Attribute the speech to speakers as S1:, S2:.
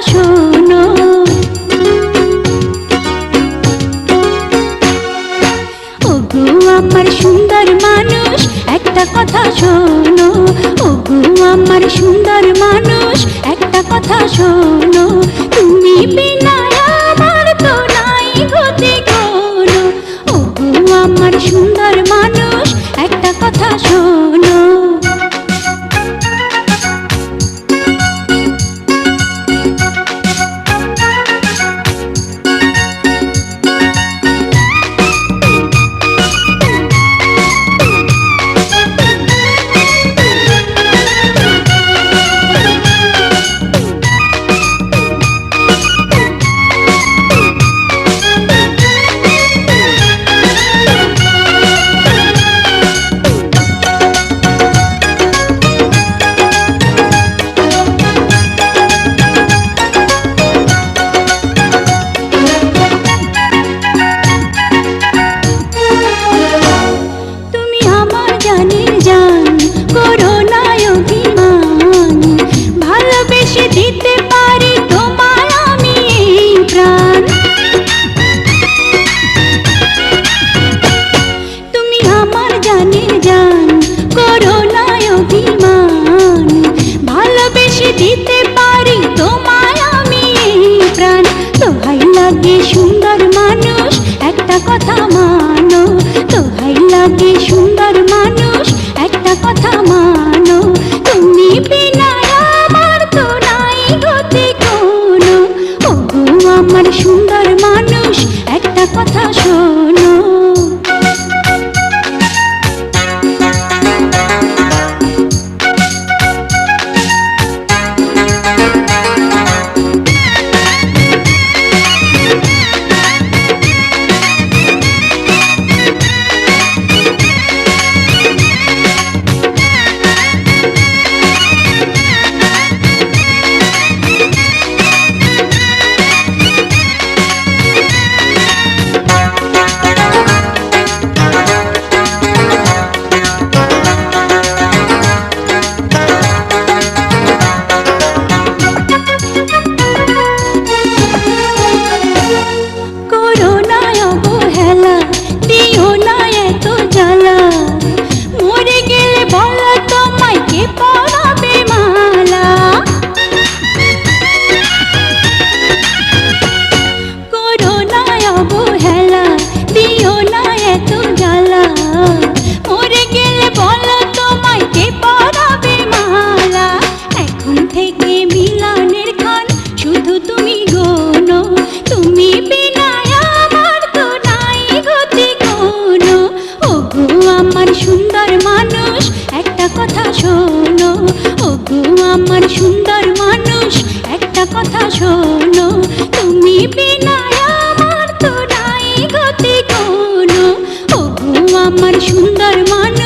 S1: শোনো। ওগো আমার সুন্দর মানুষ একটা কথা শোনো, ওগো আমার সুন্দর মানুষ একটা কথা শোনো, তুমি বিনা আমার তো নাই গতি কোনো। ওগো আমার সুন্দর মানুষ একটা কথা শোনো। দিতে পারি তোমায় আমি প্রাণ, দোহাই লাগে সুন্দর মানুষ একটা কথা মানো, দোহাই লাগে সুন্দর মানুষ একটা কথা মানো, তুমি বিনা আমার তো নাই গতি কোনো। ওগো আমার সুন্দর মানুষ একটা কথা শোনো। সুন্দর মানুষ একটা কথা শোনো, ওগো আমার সুন্দর মানুষ একটা কথা শোনো, তুমি বিনা আমার তো নাই গতি কোনো। ওগো আমার সুন্দর মানুষ